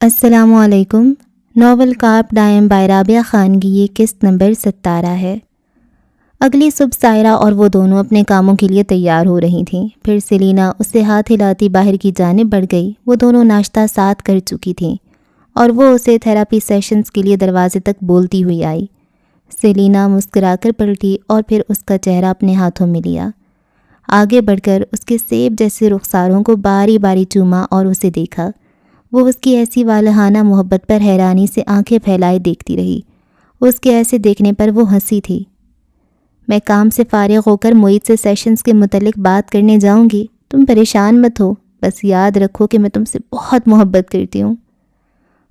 السلام علیکم۔ ناول کارپ ڈائم بائی رابعہ خان کی یہ قسط نمبر 17 ہے۔ اگلی صبح سائرہ اور وہ دونوں اپنے کاموں کے لیے تیار ہو رہی تھیں۔ پھر سیلینا اس سے ہاتھ ہلاتی باہر کی جانب بڑھ گئی۔ وہ دونوں ناشتہ ساتھ کر چکی تھیں اور وہ اسے تھراپی سیشنز کے لیے دروازے تک بولتی ہوئی آئی۔ سیلینا مسکرا کر پلٹی اور پھر اس کا چہرہ اپنے ہاتھوں میں لیا۔ آگے بڑھ کر اس کے سیب جیسے رخساروں کو باری باری چوما اور اسے دیکھا۔ وہ اس کی ایسی والہانہ محبت پر حیرانی سے آنکھیں پھیلائے دیکھتی رہی۔ اس کے ایسے دیکھنے پر وہ ہنسی تھی۔ میں کام سے فارغ ہو کر معید سے سیشنز کے متعلق بات کرنے جاؤں گی، تم پریشان مت ہو، بس یاد رکھو کہ میں تم سے بہت محبت کرتی ہوں۔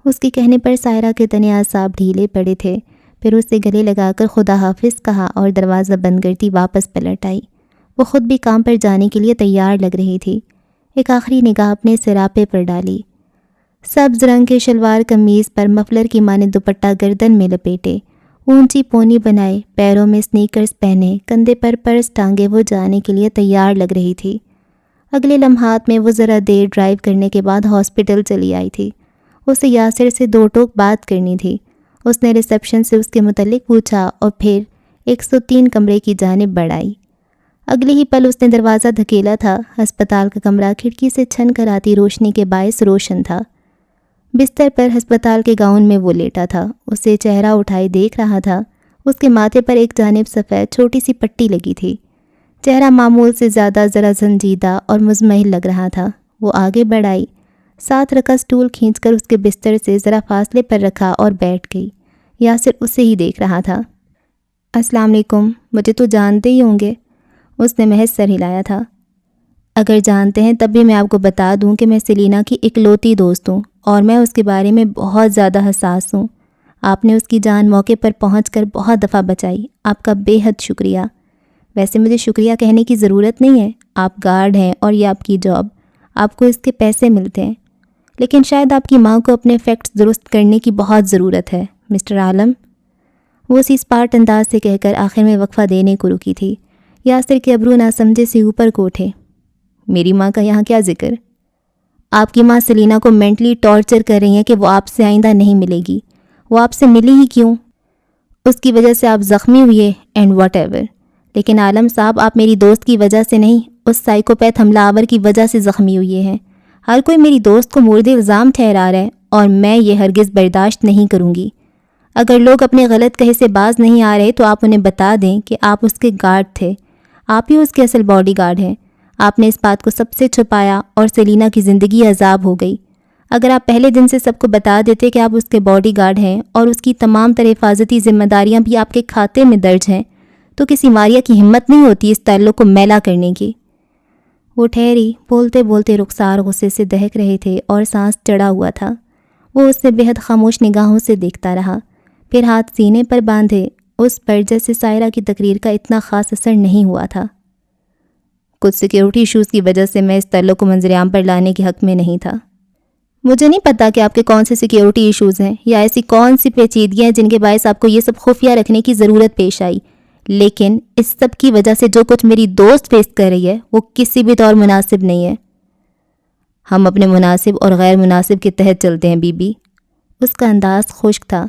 اس کے کہنے پر سائرہ کے تنے اعصاب ڈھیلے پڑے تھے۔ پھر اسے گلے لگا کر خدا حافظ کہا اور دروازہ بند کرتی واپس پلٹ آئی۔ وہ خود بھی کام پر جانے کے لیے تیار لگ رہی تھی۔ ایک آخری نگاہ اپنے سراپے پر ڈالی۔ سبز رنگ کے شلوار قمیض پر مفلر کی مانند دوپٹہ گردن میں لپیٹے، اونچی پونی بنائے، پیروں میں سنیکرز پہنے، کندھے پر پرس ٹانگے وہ جانے کے لیے تیار لگ رہی تھی۔ اگلے لمحات میں وہ ذرا دیر ڈرائیو کرنے کے بعد ہاسپٹل چلی آئی تھی۔ اسے یاسر سے دو ٹوک بات کرنی تھی۔ اس نے ریسیپشن سے اس کے متعلق پوچھا اور پھر 103 کمرے کی جانب بڑھ آئی۔ اگلے ہی پل اس نے دروازہ دھکیلا تھا۔ ہسپتال کا کمرہ کھڑکی سے چھن کر آتی روشنی کے باعث روشن تھا۔ بستر پر ہسپتال کے گاؤن میں وہ لیٹا تھا، اسے چہرہ اٹھائے دیکھ رہا تھا۔ اس کے ماتھے پر ایک جانب سفید چھوٹی سی پٹی لگی تھی۔ چہرہ معمول سے زیادہ ذرا سنجیدہ اور مزمحل لگ رہا تھا۔ وہ آگے بڑھ آئی، ساتھ رکھا سٹول کھینچ کر اس کے بستر سے ذرا فاصلے پر رکھا اور بیٹھ گئی۔ یاسر اسے ہی دیکھ رہا تھا۔ السلام علیکم، مجھے تو جانتے ہی ہوں گے، اس نے محض سر ہلایا تھا۔ اگر جانتے ہیں تب بھی میں آپ کو بتا دوں کہ میں سیلینا کی اکلوتی دوست ہوں اور میں اس کے بارے میں بہت زیادہ حساس ہوں۔ آپ نے اس کی جان موقع پر پہنچ کر بہت دفعہ بچائی، آپ کا بے حد شکریہ۔ ویسے مجھے شکریہ کہنے کی ضرورت نہیں ہے، آپ گارڈ ہیں اور یہ آپ کی جاب، آپ کو اس کے پیسے ملتے ہیں، لیکن شاید آپ کی ماں کو اپنے فیکٹس درست کرنے کی بہت ضرورت ہے مسٹر عالم، وہ اسی اسپارٹ انداز سے کہہ کر آخر میں وقفہ دینے کو رکی تھی۔ یاسر کے ابرو نہ سمجھے سے اوپر کو اٹھے۔ میری ماں کا یہاں کیا ذکر؟ آپ کی ماں سیلینا کو مینٹلی ٹارچر کر رہی ہیں کہ وہ آپ سے آئندہ نہیں ملے گی۔ وہ آپ سے ملی ہی کیوں؟ اس کی وجہ سے آپ زخمی ہوئے اینڈ واٹ ایور، لیکن عالم صاحب آپ میری دوست کی وجہ سے نہیں، اس سائیکوپیتھ حملہ آور کی وجہ سے زخمی ہوئے ہیں۔ ہر کوئی میری دوست کو مورد الزام ٹھہرا رہا ہے اور میں یہ ہرگز برداشت نہیں کروں گی۔ اگر لوگ اپنے غلط کہے سے باز نہیں آ رہے تو آپ انہیں بتا دیں کہ آپ اس کے گارڈ تھے، آپ ہی اس کے اصل باڈی گارڈ ہیں۔ آپ نے اس بات کو سب سے چھپایا اور سیلینا کی زندگی عذاب ہو گئی۔ اگر آپ پہلے دن سے سب کو بتا دیتے کہ آپ اس کے باڈی گارڈ ہیں اور اس کی تمام تر حفاظتی ذمہ داریاں بھی آپ کے کھاتے میں درج ہیں، تو کسی ماریہ کی ہمت نہیں ہوتی اس تعلق کو میلا کرنے کی۔ وہ ٹھہری، بولتے بولتے رخسار غصے سے دہک رہے تھے اور سانس چڑھا ہوا تھا۔ وہ اس سے بے حد خاموش نگاہوں سے دیکھتا رہا، پھر ہاتھ سینے پر باندھے، اس پر جیسے سائرہ کی تقریر کا اتنا خاص اثر نہیں ہوا تھا۔ کچھ سیکیورٹی ایشوز کی وجہ سے میں اس تعلق کو منظر عام پر لانے کے حق میں نہیں تھا۔ مجھے نہیں پتا کہ آپ کے کون سے سیکیورٹی ایشوز ہیں یا ایسی کون سی پیچیدگیاں ہیں جن کے باعث آپ کو یہ سب خفیہ رکھنے کی ضرورت پیش آئی، لیکن اس سب کی وجہ سے جو کچھ میری دوست فیس کر رہی ہے وہ کسی بھی طور مناسب نہیں ہے۔ ہم اپنے مناسب اور غیر مناسب کے تحت چلتے ہیں بی بی۔ اس کا انداز خشک تھا۔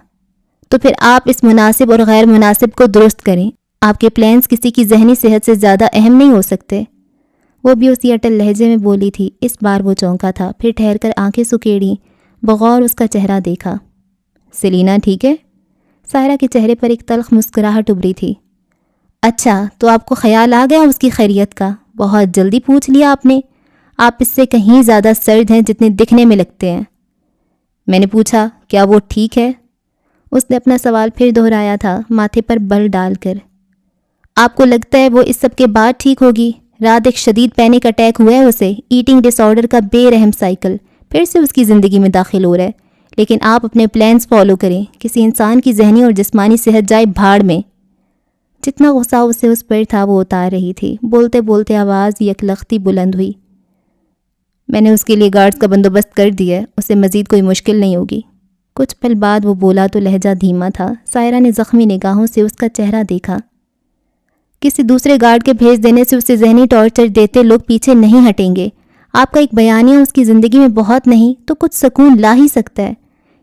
تو پھر آپ اس مناسب اور غیر مناسب کو درست کریں۔ آپ کے پلانز کسی کی ذہنی صحت سے زیادہ اہم نہیں ہو سکتے۔ وہ بھی اسی اٹل لہجے میں بولی تھی۔ اس بار وہ چونکا تھا، پھر ٹھہر کر آنکھیں سکیڑیں، بغور اس کا چہرہ دیکھا۔ سیلینا ٹھیک ہے؟ سائرہ کے چہرے پر ایک تلخ مسکراہٹ ابھری تھی۔ اچھا، تو آپ کو خیال آ گیا اس کی خیریت کا؟ بہت جلدی پوچھ لیا آپ نے۔ آپ اس سے کہیں زیادہ سرد ہیں جتنے دکھنے میں لگتے ہیں۔ میں نے پوچھا کیا وہ ٹھیک ہے؟ اس نے اپنا سوال پھر دہرایا تھا، ماتھے پر بل ڈال کر۔ آپ کو لگتا ہے وہ اس سب کے بعد ٹھیک ہوگی؟ رات ایک شدید پینک اٹیک ہوا ہے اسے، ایٹنگ ڈس آرڈر کا بے رحم سائیکل پھر سے اس کی زندگی میں داخل ہو رہا ہے، لیکن آپ اپنے پلانز فالو کریں۔ کسی انسان کی ذہنی اور جسمانی صحت جائے بھاڑ میں۔ جتنا غصہ اسے اس پر تھا وہ اتار رہی تھی۔ بولتے بولتے آواز یکلختی بلند ہوئی۔ میں نے اس کے لیے گارڈز کا بندوبست کر دیا ہے، اسے مزید کوئی مشکل نہیں ہوگی۔ کچھ پل بعد وہ بولا تو لہجہ دھیما تھا۔ سائرہ نے زخمی نگاہوں سے اس کا چہرہ دیکھا۔ کسی دوسرے گارڈ کے بھیج دینے سے اسے ذہنی ٹارچر دیتے لوگ پیچھے نہیں ہٹیں گے۔ آپ کا ایک بیانیہ اس کی زندگی میں بہت نہیں تو کچھ سکون لا ہی سکتا ہے.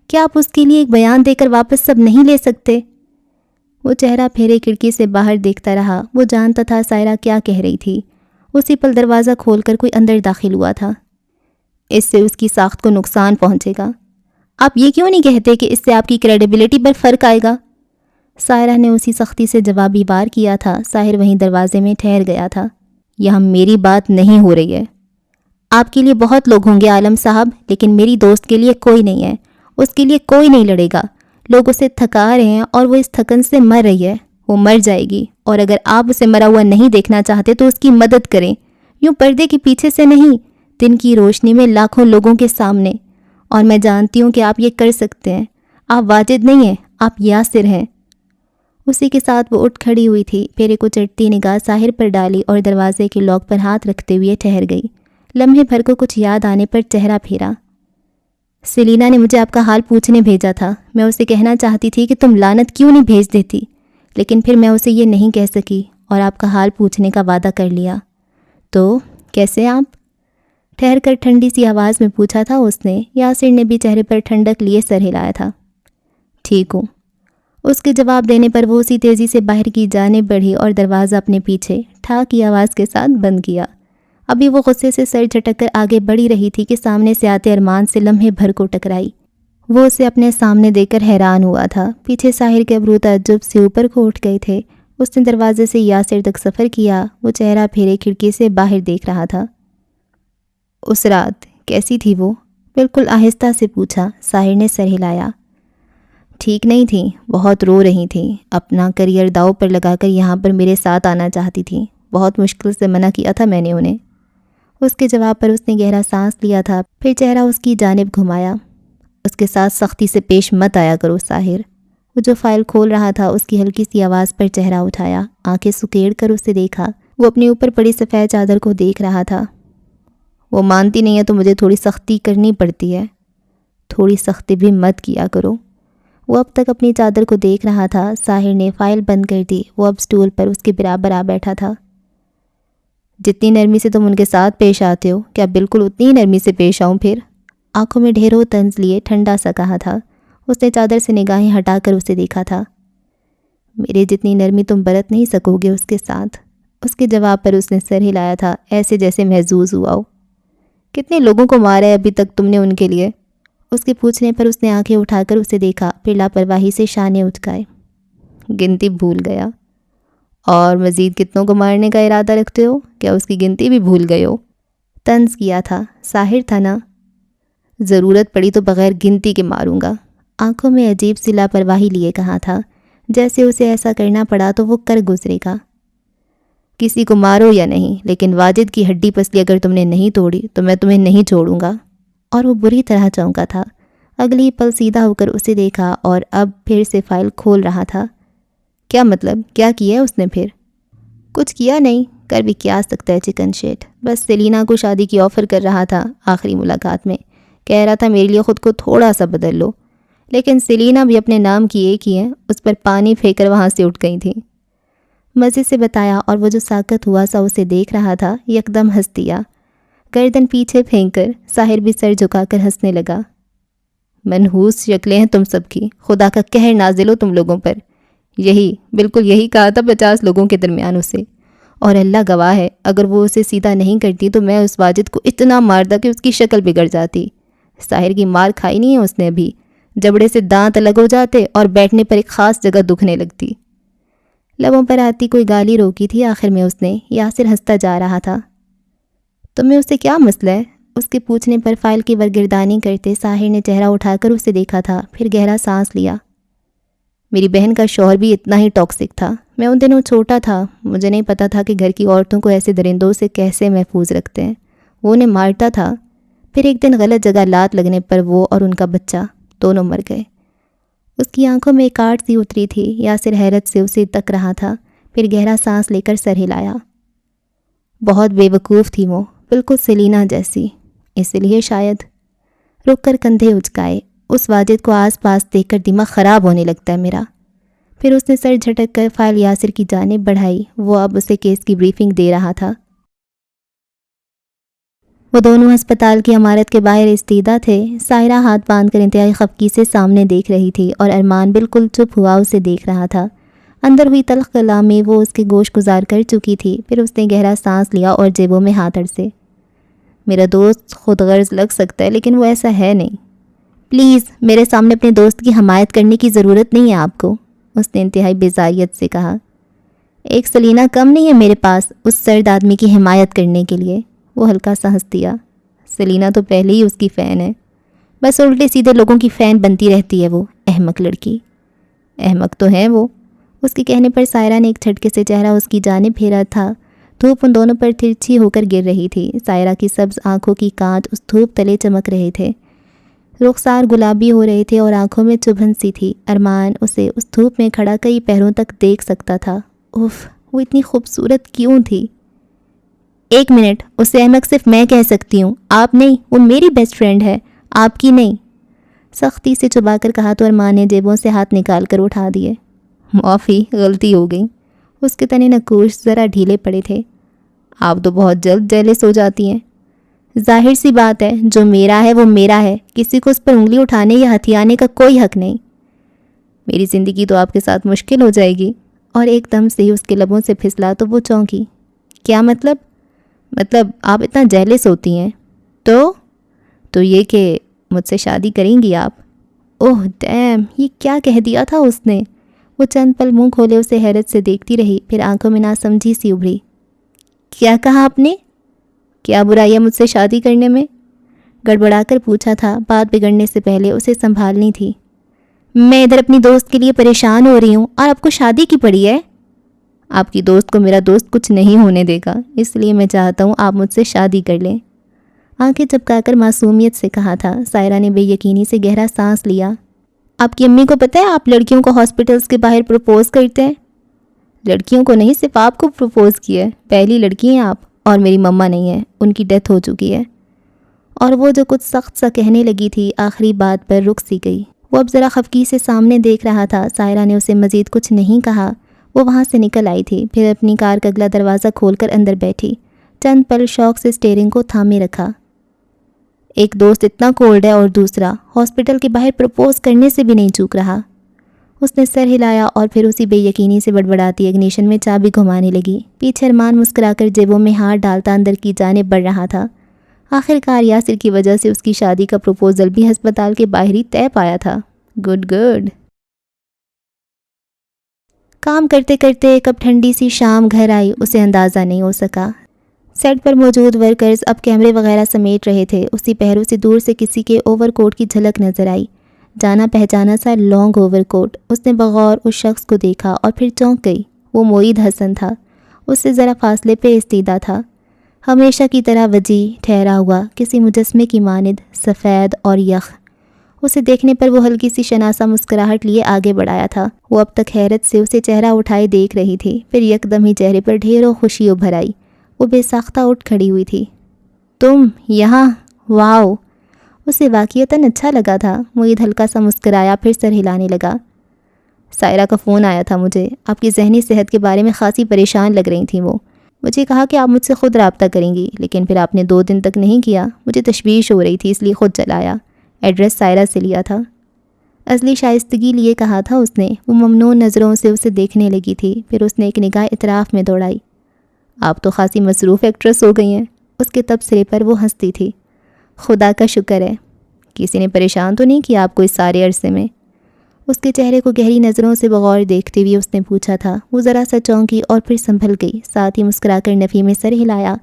کیا آپ اس کے لیے ایک بیان دے کر واپس سب نہیں لے سکتے؟ وہ چہرہ پھیرے کھڑکی سے باہر دیکھتا رہا. وہ جانتا تھا سائرہ کیا کہہ رہی تھی. اسی پل دروازہ کھول کر کوئی اندر داخل ہوا تھا. اس سے اس کی ساخت کو نقصان پہنچے گا. آپ یہ کیوں نہیں کہتے کہ اس سے آپ کی کریڈیبلٹی پر فرق آئے گا؟ سائرہ نے اسی سختی سے جوابی وار کیا تھا. ساحر وہیں دروازے میں ٹھہر گیا تھا. یہاں میری بات نہیں ہو رہی ہے. آپ کے لیے بہت لوگ ہوں گے عالم صاحب، لیکن میری دوست کے لیے کوئی نہیں ہے. اس کے لیے کوئی نہیں لڑے گا. لوگ اسے تھکا رہے ہیں اور وہ اس تھکن سے مر رہی ہے. وہ مر جائے گی، اور اگر آپ اسے مرا ہوا نہیں دیکھنا چاہتے تو اس کی مدد کریں. یوں پردے کے پیچھے سے نہیں، دن کی روشنی میں لاکھوں لوگوں کے سامنے. اور میں جانتی ہوں کہ آپ یہ کر سکتے ہیں. آپ واجد نہیں ہیں، آپ یاسر ہیں. اسی کے ساتھ وہ اٹھ کھڑی ہوئی تھی. پھر ایک اچٹتی نگاہ ساحر پر ڈالی اور دروازے کے لاک پر ہاتھ رکھتے ہوئے ٹھہر گئی. لمحے بھر کو کچھ یاد آنے پر چہرہ پھیرا. سیلینا نے مجھے آپ کا حال پوچھنے بھیجا تھا. میں اسے کہنا چاہتی تھی کہ تم لعنت کیوں نہیں بھیج دیتی، لیکن پھر میں اسے یہ نہیں کہہ سکی اور آپ کا حال پوچھنے کا وعدہ کر لیا. تو کیسے آپ؟ ٹھہر کر ٹھنڈی سی آواز میں پوچھا تھا اس نے. یاسر نے بھی چہرے پر ٹھنڈک لیے سر ہلایا تھا. ٹھیک ہوں. اس کے جواب دینے پر وہ اسی تیزی سے باہر کی جانب بڑھی اور دروازہ اپنے پیچھے ٹھا کی آواز کے ساتھ بند کیا. ابھی وہ غصے سے سر جھٹک کر آگے بڑھی رہی تھی کہ سامنے سے آتے ارمان سے لمحے بھر کو ٹکرائی. وہ اسے اپنے سامنے دیکھ کر حیران ہوا تھا. پیچھے ساحر کے ابرو تعجب سے اوپر کو اٹھ گئے تھے. اس نے دروازے سے یاسر تک سفر کیا. وہ چہرہ پھیرے کھڑکی سے باہر دیکھ رہا تھا. اس رات کیسی تھی وہ؟ بالکل آہستہ سے پوچھا. ساحر نے سر ہلایا. ٹھیک نہیں تھیں، بہت رو رہی تھیں. اپنا کریئر داؤ پر لگا کر یہاں پر میرے ساتھ آنا چاہتی تھیں. بہت مشکل سے منع کیا تھا میں نے انہیں. اس کے جواب پر اس نے گہرا سانس لیا تھا. پھر چہرہ اس کی جانب گھمایا. اس کے ساتھ سختی سے پیش مت آیا کرو ساحر. وہ جو فائل کھول رہا تھا اس کی ہلکی سی آواز پر چہرہ اٹھایا. آنکھیں سکیڑ کر اسے دیکھا. وہ اپنے اوپر پڑی سفید چادر کو دیکھ رہا تھا. وہ مانتی نہیں ہے تو مجھے تھوڑی سختی کرنی پڑتی ہے. تھوڑی سختی بھی مت کیا کرو. وہ اب تک اپنی چادر کو دیکھ رہا تھا. ساحر نے فائل بند کر دی. وہ اب سٹول پر اس کے برابر آ بیٹھا تھا. جتنی نرمی سے تم ان کے ساتھ پیش آتے ہو، کیا بالکل اتنی ہی نرمی سے پیش آؤں پھر؟ آنکھوں میں ڈھیروں طنز لیے ٹھنڈا سا کہا تھا. اس نے چادر سے نگاہیں ہٹا کر اسے دیکھا تھا. میرے جتنی نرمی تم برت نہیں سکو گے اس کے ساتھ. اس کے جواب پر اس نے سر ہلایا تھا، ایسے جیسے محظوظ ہوا ہو. کتنے لوگوں کو مارا ہے ابھی تک تم نے ان کے لیے؟ اس کے پوچھنے پر اس نے آنکھیں اٹھا کر اسے دیکھا. پھر لاپرواہی سے شانے اچکائے. گنتی بھول گیا. اور مزید کتنوں کو مارنے کا ارادہ رکھتے ہو؟ کیا اس کی گنتی بھی بھول گئے ہو؟ طنز کیا تھا. ساحر تھا نا. ضرورت پڑی تو بغیر گنتی کے ماروں گا. آنکھوں میں عجیب سی لاپرواہی لیے کہا تھا، جیسے اسے ایسا کرنا پڑا تو وہ کر گزرے گا. کسی کو مارو یا نہیں، لیکن واجد کی ہڈی پسلی اگر تم نے نہیں توڑی تو میں تمہیں نہیں چھوڑوں گا. اور وہ بری طرح چونکا تھا. اگلی پل سیدھا ہو کر اسے دیکھا اور اب پھر سے فائل کھول رہا تھا. کیا مطلب؟ کیا کیا ہے اس نے پھر؟ کچھ کیا نہیں، کر بھی کیا سکتا ہے چکن شیٹ. بس سیلینا کو شادی کی آفر کر رہا تھا آخری ملاقات میں. کہہ رہا تھا میرے لیے خود کو تھوڑا سا بدل لو. لیکن سیلینا بھی اپنے نام کی ایک ہی ہے. اس پر پانی پھینک کر وہاں سے اٹھ گئی تھیں. مزے سے بتایا. اور وہ جو ساکت ہوا سا اسے دیکھ رہا تھا یکدم ہنس دیا. گردن پیچھے پھینک کر ساحر بھی سر جھکا کر ہنسنے لگا. منحوس شکلیں ہیں تم سب کی. خدا کا قہر نازل ہو تم لوگوں پر. یہی بالکل یہی کہا تھا 50 لوگوں کے درمیان اسے. اور اللہ گواہ ہے اگر وہ اسے سیدھا نہیں کرتی تو میں اس واجد کو اتنا مارتا کہ اس کی شکل بگڑ جاتی. ساحر کی مار کھائی نہیں ہے اس نے ابھی. جبڑے سے دانت الگ ہو جاتے اور بیٹھنے پر ایک خاص جگہ دکھنے لگتی. لبوں پر آتی کوئی گالی روکی تھی آخر میں اس نے. یاسر ہنستا جا رہا تھا. تمہیں اس سے کیا مسئلہ ہے؟ اس کے پوچھنے پر فائل کی ورگردانی کرتے ساحر نے چہرہ اٹھا کر اسے دیکھا تھا. پھر گہرا سانس لیا. میری بہن کا شوہر بھی اتنا ہی ٹاکسک تھا. میں ان دنوں چھوٹا تھا، مجھے نہیں پتا تھا کہ گھر کی عورتوں کو ایسے درندوں سے کیسے محفوظ رکھتے ہیں. وہ انہیں مارتا تھا. پھر ایک دن غلط جگہ لات لگنے پر وہ اور ان کا بچہ دونوں مر گئے. اس کی آنکھوں میں ایک آٹ سی اتری تھی. یاسر حیرت سے اسے تک رہا تھا. پھر گہرا سانس لے کر سر ہلایا. بہت بے وقوف تھی وہ، بالکل سیلینا جیسی. اس لیے شاید. رک کر کندھے اچکائے. اس واجد کو آس پاس دیکھ کر دماغ خراب ہونے لگتا ہے میرا. پھر اس نے سر جھٹک کر فائل یاسر کی جانب بڑھائی. وہ اب اسے کیس کی بریفنگ دے رہا تھا. وہ دونوں ہسپتال کی عمارت کے باہر استیدا تھے۔ سائرہ ہاتھ باندھ کر انتہائی خفگی سے سامنے دیکھ رہی تھی اور ارمان بالکل چپ ہوا اسے دیکھ رہا تھا۔ اندر ہوئی تلخ کلامی وہ اس کے گوش گزار کر چکی تھی۔ پھر اس نے گہرا سانس لیا اور جیبوں میں ہاتھ اڑسے۔ میرا دوست خود غرض لگ سکتا ہے لیکن وہ ایسا ہے نہیں۔ پلیز میرے سامنے اپنے دوست کی حمایت کرنے کی ضرورت نہیں ہے آپ کو، اس نے انتہائی بیزاریت سے کہا۔ ایک سلینا کم نہیں ہے میرے پاس اس سرد آدمی کی حمایت کرنے کے لیے، وہ ہلکا سا ہنس دیا۔ سلینا تو پہلے ہی اس کی فین ہے، بس الٹے سیدھے لوگوں کی فین بنتی رہتی ہے وہ احمق لڑکی۔ احمق تو ہے وہ، اس کے کہنے پر سائرہ نے ایک جھٹکے سے چہرہ اس کی جانب پھیرا تھا۔ دھوپ ان دونوں پر ترچھی ہو کر گر رہی تھی۔ سائرہ کی سبز آنکھوں کی کانچ اس دھوپ تلے چمک رہے تھے، رخسار گلابی ہو رہے تھے اور آنکھوں میں چبھن سی تھی۔ ارمان اسے اس دھوپ میں کھڑا کئی پہروں تک دیکھ سکتا تھا۔ اف، وہ اتنی خوبصورت کیوں تھی؟ ایک منٹ، اسے احمق صرف میں کہہ سکتی ہوں، آپ نہیں۔ وہ میری بیسٹ فرینڈ ہے، آپ کی نہیں، سختی سے چبا کر کہا تو ارمان نے جیبوں سے ہاتھ نکال کر اٹھا دیے۔ معافی، غلطی ہو گئی۔ اس کے تنے نکوش ذرا ڈھیلے پڑے تھے۔ آپ تو بہت جلد جیلس ہو جاتی ہیں۔ ظاہر سی بات ہے، جو میرا ہے وہ میرا ہے، کسی کو اس پر انگلی اٹھانے یا ہتھیانے کا کوئی حق نہیں۔ میری زندگی تو آپ کے ساتھ مشکل ہو جائے گی۔ اور ایک دم سے ہی اس کے لبوں سے پھسلا تو وہ چونکی۔ کیا مطلب؟ مطلب آپ اتنا جیلس ہوتی ہیں تو یہ کہ مجھ سے شادی کریں گی آپ؟ اوہ ڈیم، یہ کیا کہہ دیا تھا اس نے؟ وہ چند پل منہ کھولے اسے حیرت سے دیکھتی رہی، پھر آنکھوں میں ناسمجھی سی ابھری۔ کیا کہا آپ نے؟ کیا برائی ہے مجھ سے شادی کرنے میں؟ گڑبڑا کر پوچھا تھا۔ بات بگڑنے سے پہلے اسے سنبھالنی تھی۔ میں ادھر اپنی دوست کے لیے پریشان ہو رہی ہوں اور آپ کو شادی کی پڑی ہے؟ آپ کی دوست کو میرا دوست کچھ نہیں ہونے دے گا، اس لیے میں چاہتا ہوں آپ مجھ سے شادی کر لیں، آنکھیں چپکا کر معصومیت سے کہا تھا۔ سائرہ نے بے یقینی سے گہرا سانس لیا۔ آپ کی امی کو پتہ ہے آپ لڑکیوں کو ہاسپٹلز کے باہر پروپوز کرتے ہیں؟ لڑکیوں کو نہیں، صرف آپ کو پروپوز کیا ہے، پہلی لڑکی ہیں آپ، اور میری مما نہیں ہے، ان کی ڈیتھ ہو چکی ہے۔ اور وہ جو کچھ سخت سا کہنے لگی تھی آخری بات پر رک سی گئی۔ وہ اب ذرا خفگی سے سامنے دیکھ رہا تھا۔ سائرہ نے اسے مزید کچھ نہیں کہا، وہ وہاں سے نکل آئی تھی، پھر اپنی کار کا اگلا دروازہ کھول کر اندر بیٹھی، چند پل شوق سے اسٹیئرنگ کو تھامے رکھا۔ ایک دوست اتنا کولڈ ہے اور دوسرا ہاسپٹل کے باہر پروپوز کرنے سے بھی نہیں چوک رہا۔ اس نے سر ہلایا اور پھر اسی بے یقینی سے بڑبڑاتی اگنیشن میں چابی گھمانے لگی۔ پیچھے ارمان مسکرا کر جیبوں میں ہاتھ ڈالتا اندر کی جانب بڑھ رہا تھا۔ آخر کار یاسر کی وجہ سے اس کی شادی کا پروپوزل بھی ہسپتال کے باہر ہی طے پایا تھا۔ Good good. کام کرتے کرتے کب ٹھنڈی سی شام گھر آئی اسے اندازہ نہیں ہو سکا۔ سیٹ پر موجود ورکرز اب کیمرے وغیرہ سمیٹ رہے تھے۔ اسی پہروں سے دور سے کسی کے اوور کوٹ کی جھلک نظر آئی، جانا پہچانا سا لانگ اوور کوٹ۔ اس نے بغور اس شخص کو دیکھا اور پھر چونک گئی۔ وہ معید حسن تھا، اس سے ذرا فاصلے پہ استیدا تھا، ہمیشہ کی طرح وجیح، ٹھہرا ہوا، کسی مجسمے کی مانند، سفید اور یخ۔ اسے دیکھنے پر وہ ہلکی سی شناسا مسکراہٹ لیے آگے بڑھایا تھا۔ وہ اب تک حیرت سے اسے چہرہ اٹھائے دیکھ رہی تھی، پھر یکدم ہی چہرے پر ڈھیروں خوشی ابھر آئی۔ وہ بے ساختہ اٹھ کھڑی ہوئی تھی۔ تم یہاں؟ واؤ! اسے واقعتاً اچھا لگا تھا۔ معید ہلکا سا مسکرایا، پھر سر ہلانے لگا۔ سائرہ کا فون آیا تھا مجھے، آپ کی ذہنی صحت کے بارے میں خاصی پریشان لگ رہی تھیں وہ۔ مجھے کہا کہ آپ مجھ سے خود رابطہ کریں گی، لیکن پھر آپ نے 2 دن تک نہیں کیا۔ مجھے تشویش ہو رہی تھی، اس لیے خود چلایا۔ ایڈریس سائرہ سے لیا تھا۔ اصلی شائستگی لیے کہا تھا اس نے۔ وہ ممنون نظروں سے اسے دیکھنے لگی تھی، پھر اس نے ایک نگاہ اطراف میں دوڑائی۔ آپ تو خاصی مصروف ایکٹریس ہو گئی ہیں۔ اس کے تبصرے پر وہ ہنستی تھی۔ خدا کا شکر ہے۔ کسی نے پریشان تو نہیں کیا آپ کو اس سارے عرصے میں؟ اس کے چہرے کو گہری نظروں سے بغور دیکھتے ہوئے اس نے پوچھا تھا۔ وہ ذرا سا چونکی اور پھر سنبھل گئی، ساتھ ہی مسکرا کر نفی میں سر ہلایا۔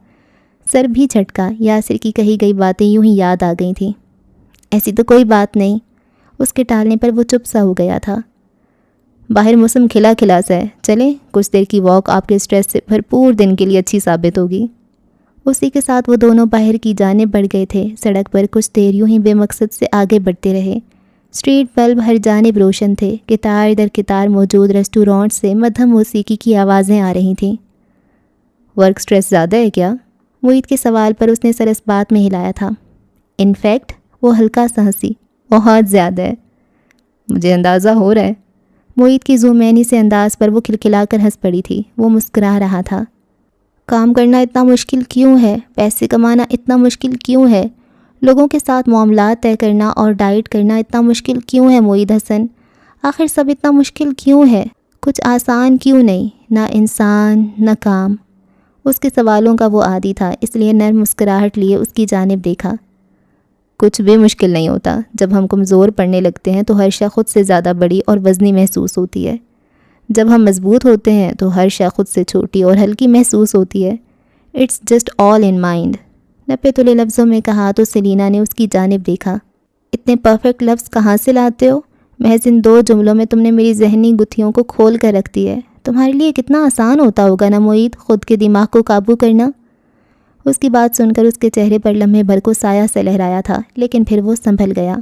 سر بھی جھٹکا، یاسر کی کہی گئی باتیں یوں ہی یاد آ گئی تھیں۔ ایسی تو کوئی بات نہیں۔ اس کے ٹالنے پر وہ چپ سا ہو گیا تھا۔ باہر موسم کھلا کھلا سا ہے، چلیں کچھ دیر کی واک آپ کے اسٹریس سے بھرپور دن کے لیے اچھی ثابت ہوگی۔ اسی کے ساتھ وہ دونوں باہر کی جانب بڑھ گئے تھے۔ سڑک پر کچھ دیر یوں ہی بے مقصد سے آگے بڑھتے رہے۔ اسٹریٹ بلب ہر جانب روشن تھے، قطار در قطار موجود ریسٹورانٹ سے مدھم موسیقی کی آوازیں آ رہی تھیں۔ ورک سٹریس زیادہ ہے کیا؟ معید کے سوال پر اس نے سر اس بات میں ہلایا تھا۔ انفیکٹ وہ ہلکا سا ہنسی، بہت زیادہ ہے۔ مجھے اندازہ ہو رہا ہے۔ معید کی ذومعنی سے انداز پر وہ کھلکھلا کر ہنس پڑی تھی۔ وہ مسکرا رہا تھا۔ کام کرنا اتنا مشکل کیوں ہے؟ پیسے کمانا اتنا مشکل کیوں ہے؟ لوگوں کے ساتھ معاملات طے کرنا اور ڈائٹ کرنا اتنا مشکل کیوں ہے معید حسن؟ آخر سب اتنا مشکل کیوں ہے؟ کچھ آسان کیوں نہیں؟ نہ انسان نہ کام۔ اس کے سوالوں کا وہ عادی تھا، اس لیے نرم مسکراہٹ لیے اس کی جانب دیکھا۔ کچھ بھی مشکل نہیں ہوتا۔ جب ہم کمزور پڑنے لگتے ہیں تو ہر شے خود سے زیادہ بڑی اور وزنی محسوس ہوتی ہے۔ جب ہم مضبوط ہوتے ہیں تو ہر شے خود سے چھوٹی اور ہلکی محسوس ہوتی ہے۔ It's just all in mind. نپے تلے لفظوں میں کہا تو سیلینا نے اس کی جانب دیکھا۔ اتنے پرفیکٹ لفظ کہاں سے لاتے ہو؟ محض ان 2 جملوں میں تم نے میری ذہنی گتھیوں کو کھول کر رکھ دی ہے۔ تمہارے لیے کتنا آسان ہوتا ہوگا نا معید، خود کے دماغ کو قابو کرنا۔ اس کی بات سن کر اس کے چہرے پر لمحے بھر کو سایہ سے لہرایا تھا، لیکن پھر وہ سنبھل گیا۔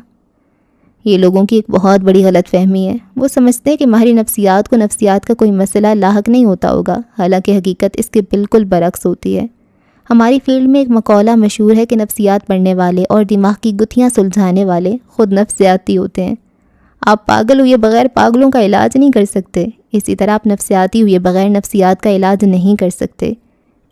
یہ لوگوں کی ایک بہت بڑی غلط فہمی ہے۔ وہ سمجھتے ہیں کہ ماہر نفسیات کو نفسیات کا کوئی مسئلہ لاحق نہیں ہوتا ہوگا، حالانکہ حقیقت اس کے بالکل برعکس ہوتی ہے۔ ہماری فیلڈ میں ایک مقولہ مشہور ہے کہ نفسیات پڑھنے والے اور دماغ کی گتھیاں سلجھانے والے خود نفسیاتی ہوتے ہیں۔ آپ پاگل ہوئے بغیر پاگلوں کا علاج نہیں کر سکتے، اسی طرح آپ نفسیاتی ہوئے بغیر نفسیات کا علاج نہیں کر سکتے۔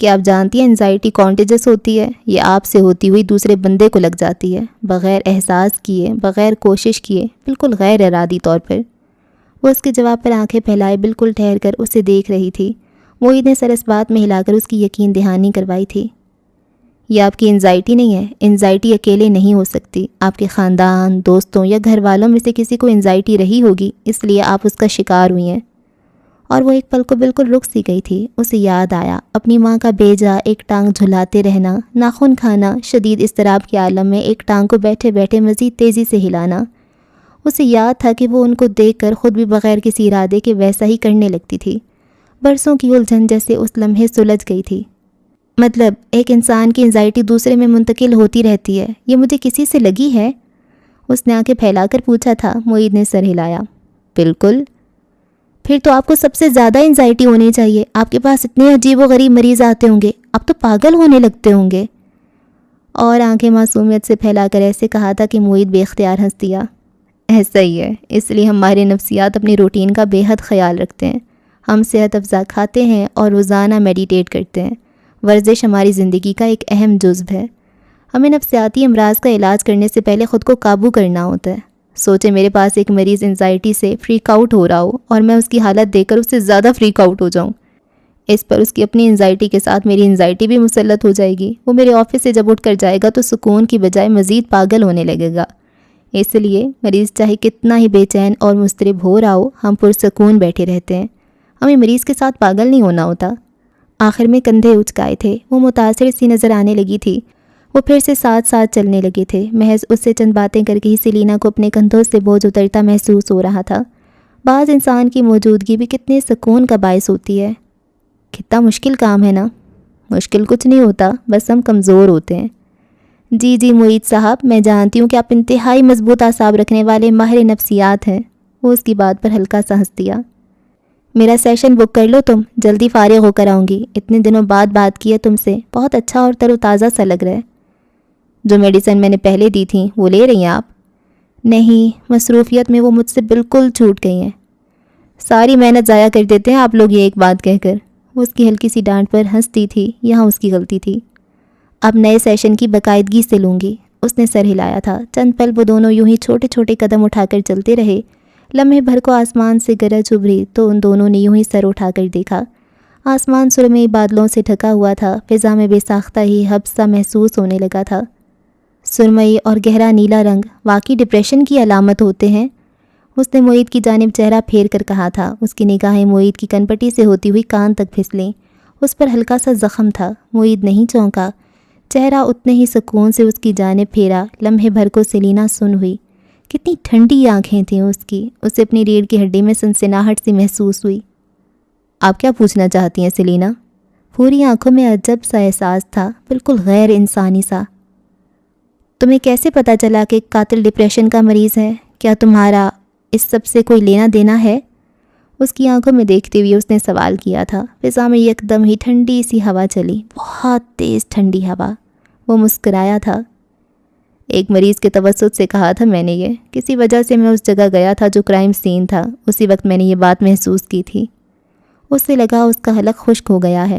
کیا آپ جانتی ہیں انزائٹی کانٹیجس ہوتی ہے؟ یہ آپ سے ہوتی ہوئی دوسرے بندے کو لگ جاتی ہے، بغیر احساس کیے، بغیر کوشش کیے، بالکل غیر ارادی طور پر۔ وہ اس کے جواب پر آنکھیں پھیلائے بالکل ٹھہر کر اسے دیکھ رہی تھی۔ معید نے سر اس بات میں ہلا کر اس کی یقین دہانی کروائی تھی۔ یہ آپ کی انزائٹی نہیں ہے۔ انزائٹی اکیلے نہیں ہو سکتی، آپ کے خاندان، دوستوں یا گھر والوں میں سے کسی کو انزائٹی رہی ہوگی، اس لیے آپ اس کا شکار ہوئی ہیں۔ اور وہ ایک پل کو بالکل رک سی گئی تھی۔ اسے یاد آیا اپنی ماں کا بیجا ایک ٹانگ جھلاتے رہنا، ناخن کھانا، شدید اضطراب کے عالم میں ایک ٹانگ کو بیٹھے بیٹھے مزید تیزی سے ہلانا۔ اسے یاد تھا کہ وہ ان کو دیکھ کر خود بھی بغیر کسی ارادے کے ویسا ہی کرنے لگتی تھی۔ برسوں کی الجھن جیسے اس لمحے سلجھ گئی تھی۔ مطلب ایک انسان کی انزائٹی دوسرے میں منتقل ہوتی رہتی ہے، یہ مجھے کسی سے لگی ہے؟ اس نے آنکھیں پھیلا کر پوچھا تھا۔ معید نے سر ہلایا۔ بالکل۔ پھر تو آپ کو سب سے زیادہ انزائٹی ہونی چاہیے، آپ کے پاس اتنے عجیب و غریب مریض آتے ہوں گے، آپ تو پاگل ہونے لگتے ہوں گے۔ اور آنکھیں معصومیت سے پھیلا کر ایسے کہا تھا کہ معید بے اختیار ہنس دیا۔ ایسا ہی ہے، اس لیے ہمارے نفسیات اپنی روٹین کا بے حد خیال رکھتے ہیں۔ ہم صحت افزا کھاتے ہیں اور روزانہ میڈیٹیٹ کرتے ہیں۔ ورزش ہماری زندگی کا ایک اہم جزو ہے۔ ہمیں نفسیاتی امراض کا علاج کرنے سے پہلے خود کو قابو کرنا ہوتا ہے۔ سوچے میرے پاس ایک مریض انزائٹی سے فریک آؤٹ ہو رہا ہو اور میں اس کی حالت دیکھ کر اس سے زیادہ فریک آؤٹ ہو جاؤں۔ اس پر اس کی اپنی انزائٹی کے ساتھ میری انزائٹی بھی مسلط ہو جائے گی۔ وہ میرے آفس سے جب اٹھ کر جائے گا تو سکون کی بجائے مزید پاگل ہونے لگے گا۔ اس لیے مریض چاہے کتنا ہی بے چین اور مضطرب ہو رہا ہو، ہم پرسکون بیٹھے رہتے ہیں۔ ہمیں مریض کے ساتھ پاگل نہیں ہونا ہوتا۔ آخر میں کندھے اچکائے تھے، وہ متاثر سی نظر آنے لگی تھی۔ وہ پھر سے ساتھ ساتھ چلنے لگے تھے۔ محض اس سے چند باتیں کر کے ہی سیلینا کو اپنے کندھوں سے بوجھ اترتا محسوس ہو رہا تھا۔ بعض انسان کی موجودگی بھی کتنے سکون کا باعث ہوتی ہے۔ کتنا مشکل کام ہے نا؟ مشکل کچھ نہیں ہوتا، بس ہم کمزور ہوتے ہیں۔ جی جی معید صاحب، میں جانتی ہوں کہ آپ انتہائی مضبوط اعصاب رکھنے والے ماہر نفسیات ہیں۔ وہ اس کی بات پر ہلکا سا ہنس دیا۔ میرا سیشن بک کر لو تم، جلدی فارغ ہو کر آؤں گی۔ اتنے دنوں بعد بات کی ہے تم سے، بہت اچھا اور تر و تازہ سا لگ رہا ہے۔ جو میڈیسن میں نے پہلے دی تھیں وہ لے رہی ہیں آپ؟ نہیں، مصروفیت میں وہ مجھ سے بالکل چھوٹ گئی ہیں۔ ساری محنت ضائع کر دیتے ہیں آپ لوگ یہ ایک بات کہہ کر۔ وہ اس کی ہلکی سی ڈانٹ پر ہنستی تھی، یہاں اس کی غلطی تھی۔ اب نئے سیشن کی باقاعدگی سے لوں گی۔ اس نے سر ہلایا تھا۔ چند پل وہ دونوں یوں ہی چھوٹے چھوٹے قدم اٹھا کر چلتے رہے۔ لمحے بھر کو آسمان سے گرج ابھری تو ان دونوں نے یوں ہی سر اٹھا کر دیکھا۔ آسمان سرمئی بادلوں سے ڈھکا ہوا تھا، فضا میں بے ساختہ ہی حبس سا محسوس ہونے لگا تھا۔ سرمئی اور گہرا نیلا رنگ واقعی ڈپریشن کی علامت ہوتے ہیں؟ اس نے معید کی جانب چہرہ پھیر کر کہا تھا۔ اس کی نگاہیں معید کی کنپٹی سے ہوتی ہوئی کان تک پھسلیں۔ اس پر ہلکا سا زخم تھا۔ معید نہیں چونکا، چہرہ اتنے ہی سکون سے اس کی جانب پھیرا۔ لمحے بھر کو سیلینا سن ہوئی۔ کتنی ٹھنڈی آنکھیں تھیں اس کی۔ اسے اپنی ریڑھ کی ہڈی میں سنسناہٹ سی محسوس ہوئی۔ آپ کیا پوچھنا چاہتی ہیں سیلینا؟ پوری آنکھوں میں عجب سا احساس تھا، بالکل غیر انسانی سا۔ تمہیں کیسے پتہ چلا کہ قاتل ڈپریشن کا مریض ہے؟ کیا تمہارا اس سب سے کوئی لینا دینا ہے؟ اس کی آنکھوں میں دیکھتے ہوئے اس نے سوال کیا تھا۔ فضا میں یکدم ہی ٹھنڈی سی ہوا چلی، بہت تیز ٹھنڈی ہوا۔ وہ مسکرایا تھا۔ ایک مریض کے توسط سے کہا تھا میں نے یہ، کسی وجہ سے میں اس جگہ گیا تھا جو کرائم سین تھا، اسی وقت میں نے یہ بات محسوس کی تھی۔ اس سے لگا اس کا حلق خشک ہو گیا ہے۔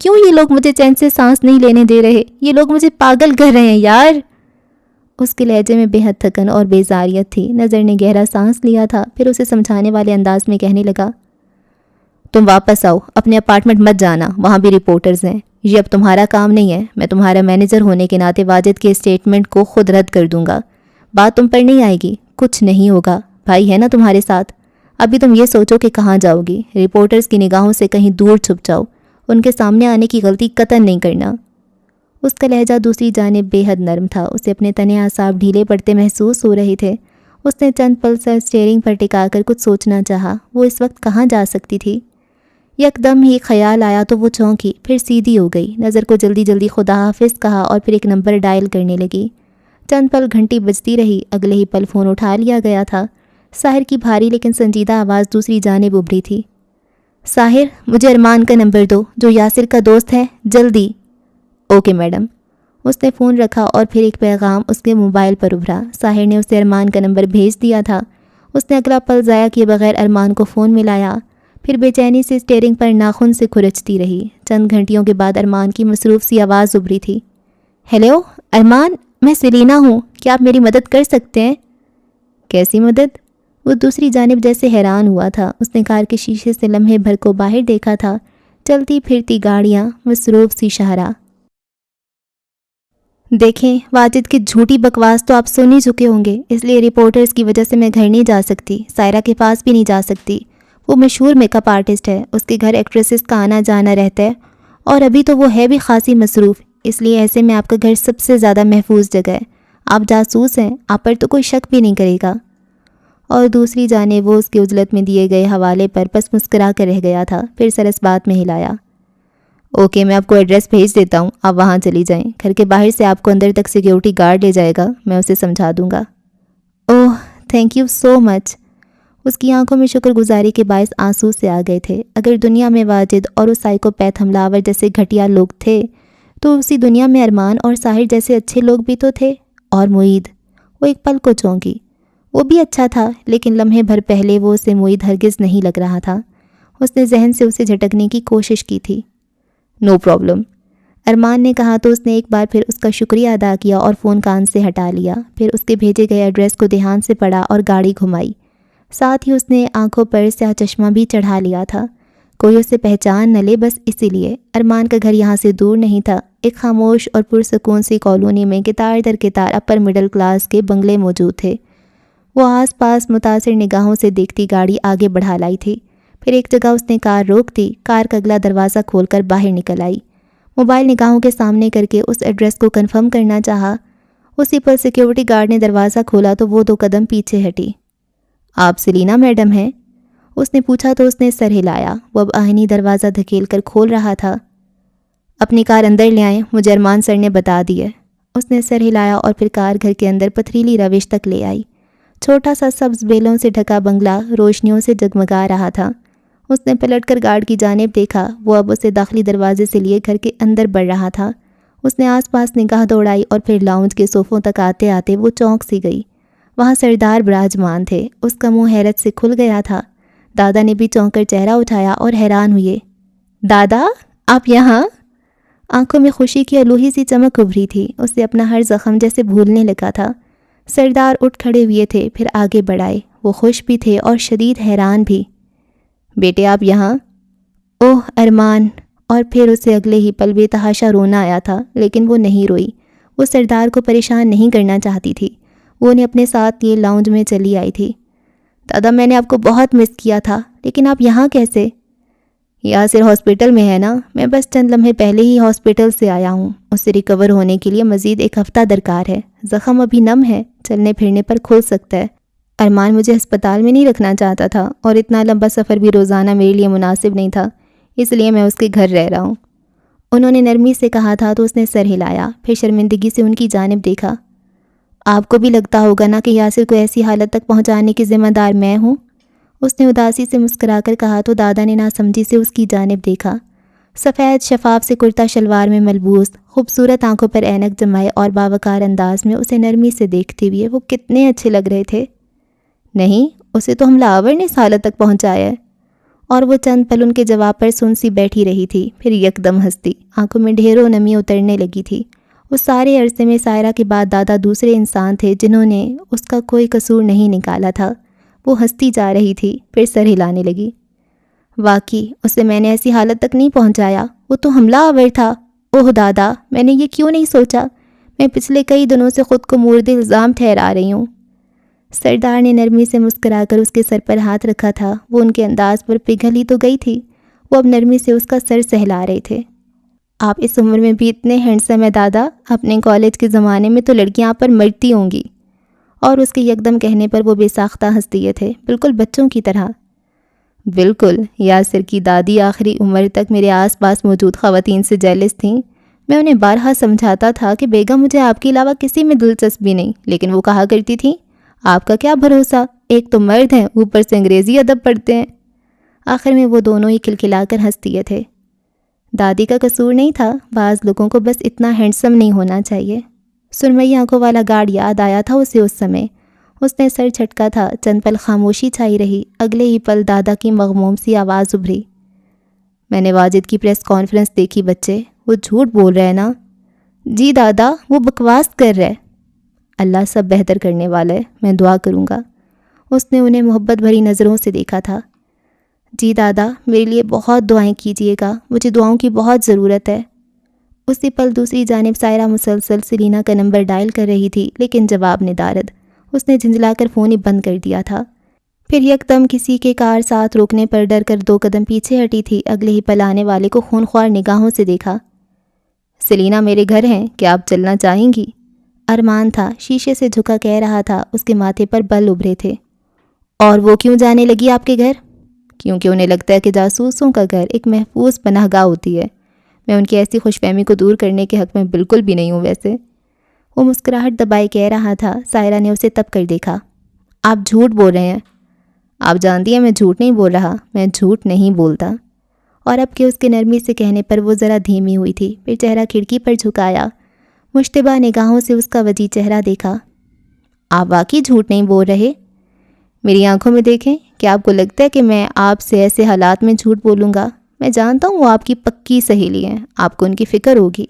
کیوں یہ لوگ مجھے چین سے سانس نہیں لینے دے رہے؟ یہ لوگ مجھے پاگل کر رہے ہیں یار۔ اس کے لہجے میں بے حد تھکن اور بیزاریت تھی۔ نظر نے گہرا سانس لیا تھا، پھر اسے سمجھانے والے انداز میں کہنے لگا، تم واپس آؤ، اپنے اپارٹمنٹ مت جانا، وہاں بھی رپورٹرز ہیں۔ یہ اب تمہارا کام نہیں ہے، میں تمہارا مینیجر ہونے کے ناطے واجد کے اسٹیٹمنٹ کو خود رد کر دوں گا۔ بات تم پر نہیں آئے گی، کچھ نہیں ہوگا، بھائی ہے نا تمہارے ساتھ۔ ابھی تم یہ سوچو کہ کہاں جاؤ گی، رپورٹرز کی نگاہوں سے کہیں دور چھپ جاؤ، ان کے سامنے آنے کی غلطی قطعاً نہیں کرنا۔ اس کا لہجہ دوسری جانب بے حد نرم تھا، اسے اپنے تنے اعصاب ڈھیلے پڑتے محسوس ہو رہے تھے۔ اس نے چند پل سر اسٹیئرنگ پر ٹکا کر کچھ سوچنا چاہا، وہ اس وقت کہاں جا سکتی تھی؟ یکدم ہی خیال آیا تو وہ چونکی، پھر سیدھی ہو گئی، نظر کو جلدی جلدی خدا حافظ کہا اور پھر ایک نمبر ڈائل کرنے لگی۔ چند پل گھنٹی بجتی رہی، اگلے ہی پل فون اٹھا لیا گیا تھا۔ ساحر کی بھاری لیکن سنجیدہ آواز دوسری جانب ابھری تھی۔ ساحر، مجھے ارمان کا نمبر دو، جو یاسر کا دوست ہے، جلدی۔ Okay madam. اس نے فون رکھا اور پھر ایک پیغام اس کے موبائل پر ابھرا۔ ساحر نے اسے ارمان کا نمبر بھیج دیا تھا۔ اس نے اگلا پل ضائع کیے بغیر ارمان کو فون ملایا، پھر بے چینی سے اسٹیئرنگ پر ناخن سے کھرچتی رہی۔ چند گھنٹیوں کے بعد ارمان کی مصروف سی آواز ابھری تھی۔ ہیلو ارمان، میں سیلینا ہوں، کیا آپ میری مدد کر سکتے ہیں؟ کیسی مدد؟ وہ دوسری جانب جیسے حیران ہوا تھا۔ اس نے کار کے شیشے سے لمحے بھر کو باہر دیکھا تھا، چلتی پھرتی گاڑیاں، مصروف سی شاہراہ۔ دیکھیں، واجد کی جھوٹی بکواس تو آپ سن ہی چکے ہوں گے، اس لیے رپورٹرز کی وجہ سے میں گھر نہیں جا سکتی، سائرہ کے پاس بھی نہیں جا سکتی۔ وہ مشہور میک اپ آرٹسٹ ہے، اس کے گھر ایکٹریسز کا آنا جانا رہتا ہے، اور ابھی تو وہ ہے بھی خاصی مصروف، اس لیے ایسے میں آپ کا گھر سب سے زیادہ محفوظ جگہ ہے۔ آپ جاسوس ہیں، آپ پر تو کوئی شک بھی نہیں کرے گا۔ اور دوسری جانب وہ اس کی عزلت میں دیے گئے حوالے پر بس مسکرا کر رہ گیا تھا، پھر سر اس بات میں ہلایا۔ اوکے، میں آپ کو ایڈریس بھیج دیتا ہوں، آپ وہاں چلی جائیں، گھر کے باہر سے آپ کو اندر تک سیکیورٹی گارڈ لے جائے گا، میں اسے سمجھا دوں گا۔ اوہ تھینک یو سو مچ۔ اس کی آنکھوں میں شکر گزاری کے باعث آنسو سے آ گئے تھے۔ اگر دنیا میں واجد اور اس سائیکو پیتھ حملہ آور جیسے گھٹیا لوگ تھے تو اسی دنیا میں ارمان اور ساحر جیسے اچھے لوگ بھی تو تھے۔ اور معید، وہ ایک پل کو چونکی، وہ بھی اچھا تھا، لیکن لمحے بھر پہلے وہ اسے معید ہرگز نہیں لگ رہا تھا۔ اس نے ذہن سے اسے جھٹکنے کی کوشش کی تھی۔ نو پرابلم، ارمان نے کہا تو اس نے ایک بار پھر اس کا شکریہ ادا کیا اور فون کان سے ہٹا لیا، پھر اس کے بھیجے گئے ایڈریس کو دھیان سے پڑھا اور گاڑی گھمائی۔ ساتھ ہی اس نے آنکھوں پر سیاہ چشمہ بھی چڑھا لیا تھا، کوئی اسے پہچان نہ لے، بس اسی لیے۔ ارمان کا گھر یہاں سے دور نہیں تھا، ایک خاموش اور پرسکون سی کالونی میں قطار در قطار اپر مڈل کلاس کے بنگلے موجود تھے۔ وہ آس پاس متاثر نگاہوں سے دیکھتی گاڑی آگے بڑھا لائی تھی، پھر ایک جگہ اس نے کار روک دی، کار کا اگلا دروازہ کھول کر باہر نکل آئی، موبائل نگاہوں کے سامنے کر کے اس ایڈریس کو کنفرم کرنا چاہا۔ اسی پر سیکیورٹی گارڈ نے دروازہ کھولا تو وہ 2 قدم پیچھے ہٹی۔ آپ سیلینا میڈم ہیں؟ اس نے پوچھا تو اس نے سر ہلایا، وہ اب آہنی دروازہ دھکیل کر کھول رہا تھا۔ اپنی کار اندر لے آئیں، مجھے ارمان سر نے بتا دی ہے۔ اس نے سر ہلایا اور پھر کار گھر کے اندر پتھریلی روش تک لے آئی۔ چھوٹا سا سبز بیلوں سے ڈھکا بنگلہ روشنیوں سے جگمگا رہا تھا۔ اس نے پلٹ کر گارڈ کی جانب دیکھا، وہ اب اسے داخلی دروازے سے لیے گھر کے اندر بڑھ رہا تھا۔ اس نے آس پاس نگاہ دوڑائی اور پھر لاؤنج کے صوفوں تک آتے آتے وہ چونک سی گئی۔ وہاں سردار براجمان تھے، اس کا منہ حیرت سے کھل گیا تھا۔ دادا نے بھی چونک کر چہرہ اٹھایا اور حیران ہوئے۔ دادا، آپ یہاں؟ آنکھوں میں خوشی کی الوہی سی چمک ابھری تھی، اسے اپنا ہر زخم جیسے بھولنے لگا تھا۔ سردار اٹھ کھڑے ہوئے تھے، پھر آگے بڑھائے، وہ خوش بھی تھے اور شدید حیران بھی۔ بیٹے آپ یہاں؟ اوہ ارمان! اور پھر اسے اگلے ہی پل بے تحاشا رونا آیا تھا، لیکن وہ نہیں روئی۔ وہ سردار کو پریشان نہیں کرنا چاہتی تھی، وہ انہیں اپنے ساتھ لیے لاؤنج میں چلی آئی تھی۔ دادا، میں نے آپ کو بہت مس کیا تھا، لیکن آپ یہاں کیسے؟ یاسر ہاسپٹل میں ہے نا، میں بس چند لمحے پہلے ہی ہاسپٹل سے آیا ہوں، اسے ریکور ہونے کے لیے مزید 1 ہفتہ درکار ہے، زخم ابھی نم ہے، چلنے پھرنے پر کھل سکتا ہے۔ ارمان مجھے ہسپتال میں نہیں رکھنا چاہتا تھا، اور اتنا لمبا سفر بھی روزانہ میرے لیے مناسب نہیں تھا، اس لیے میں اس کے گھر رہ رہا ہوں۔ انہوں نے نرمی سے کہا تھا تو اس نے سر ہلایا، پھر شرمندگی سے ان کی جانب دیکھا۔ آپ کو بھی لگتا ہوگا نا کہ یاسر کو ایسی حالت تک پہنچانے کی ذمہ دار میں ہوں؟ اس نے اداسی سے مسکرا کر کہا تو دادا نے ناسمجھی سے اس کی جانب دیکھا۔ سفید شفاف سے کرتا شلوار میں ملبوس، خوبصورت آنکھوں پر اینک جمائے اور باوقار انداز میں اسے نرمی سے دیکھتے ہوئے وہ کتنے اچھے لگ رہے تھے۔ نہیں، اسے تو حملہ آور نے اس حالت تک پہنچایا ہے۔ اور وہ چند پل ان کے جواب پر سن سی بیٹھی رہی تھی، پھر یکدم ہنستی، آنکھوں میں ڈھیروں نمی اترنے لگی تھی۔ اس سارے عرصے میں سائرہ کے بعد دادا دوسرے انسان تھے جنہوں نے اس کا کوئی قصور نہیں نکالا تھا۔ وہ ہنستی جا رہی تھی، پھر سر ہلانے لگی۔ واقعی اسے میں نے ایسی حالت تک نہیں پہنچایا، وہ تو حملہ آور تھا۔ اوہ دادا، میں نے یہ کیوں نہیں سوچا؟ میں پچھلے کئی دنوں سے خود کو مورد الزام ٹھہرا رہی ہوں۔ سردار نے نرمی سے مسکرا کر اس کے سر پر ہاتھ رکھا تھا۔ وہ ان کے انداز پر پگھل ہی تو گئی تھی۔ وہ اب نرمی سے اس کا سر سہلا رہے تھے۔ آپ اس عمر میں بھی اتنے ہینڈسم ہیں دادا، اپنے کالج کے زمانے میں تو لڑکیاں آپ پر مرتی ہوں گی۔ اور اس کے یکدم کہنے پر وہ بے ساختہ ہنس دیے تھے، بالکل بچوں کی طرح۔ بالکل، یاسر کی دادی آخری عمر تک میرے آس پاس موجود خواتین سے جیلس تھیں۔ میں انہیں بارہا سمجھاتا تھا کہ بیگم مجھے آپ کے علاوہ کسی میں دلچسپی نہیں، لیکن وہ کہا کرتی تھیں آپ کا کیا بھروسہ، ایک تو مرد ہیں، اوپر سے انگریزی ادب پڑھتے ہیں۔ آخر میں وہ دونوں ہی کھلکھلا کر ہنس دیے تھے۔ دادی کا قصور نہیں تھا، بعض لوگوں کو بس اتنا ہینڈسم نہیں ہونا چاہیے۔ سرمئی آنکھوں والا گارڈ یاد آیا تھا اسے اس سمے۔ اس نے سر جھٹکا تھا، چند پل خاموشی چھائی رہی، اگلے ہی پل دادا کی مغموم سی آواز ابھری۔ میں نے واجد کی پریس کانفرنس دیکھی بچے، وہ جھوٹ بول رہا ہے نا؟ جی دادا، وہ بکواس کر رہا ہے۔ اللہ سب بہتر کرنے والا ہے، میں دعا کروں گا۔ اس نے انہیں محبت بھری نظروں سے دیکھا تھا۔ جی دادا، میرے لیے بہت دعائیں کیجیے گا، مجھے دعاؤں کی بہت ضرورت ہے۔ اسی پل دوسری جانب سائرہ مسلسل سلینا کا نمبر ڈائل کر رہی تھی، لیکن جواب ندارد۔ اس نے جھنجھلا کر فون ہی بند کر دیا تھا۔ پھر یکدم کسی کے کار ساتھ روکنے پر ڈر کر 2 قدم پیچھے ہٹی تھی، اگلے ہی پل آنے والے کو خونخوار نگاہوں سے دیکھا۔ سلینا میرے گھر ہیں، کیا آپ چلنا چاہیں گی؟ ارمان تھا، شیشے سے جھکا کہہ رہا تھا، اس کے ماتھے پر بل ابھرے تھے۔ اور وہ کیوں جانے لگی آپ کے گھر؟ کیونکہ انہیں لگتا ہے کہ جاسوسوں کا گھر ایک محفوظ پناہ گاہ ہوتی ہے۔ میں ان کی ایسی خوش فہمی کو دور کرنے کے حق میں بالکل بھی نہیں ہوں ویسے۔ وہ مسکراہٹ دبائے کہہ رہا تھا۔ سائرہ نے اسے تب کر دیکھا۔ آپ جھوٹ بول رہے ہیں۔ آپ جانتی ہیں میں جھوٹ نہیں بول رہا، میں جھوٹ نہیں بولتا۔ اور اب کہ اس کے نرمی سے کہنے پر وہ ذرا دھیمی ہوئی تھی، پھر چہرہ کھڑکی پر جھکایا، مشتبہ نگاہوں سے اس کا وجی چہرہ دیکھا۔ آپ واقعی جھوٹ نہیں بول رہے؟ میری آنکھوں میں دیکھیں، کیا آپ کو لگتا ہے کہ میں آپ سے ایسے حالات میں جھوٹ بولوں گا؟ میں جانتا ہوں وہ آپ کی پکی سہیلی ہیں، آپ کو ان کی فکر ہوگی۔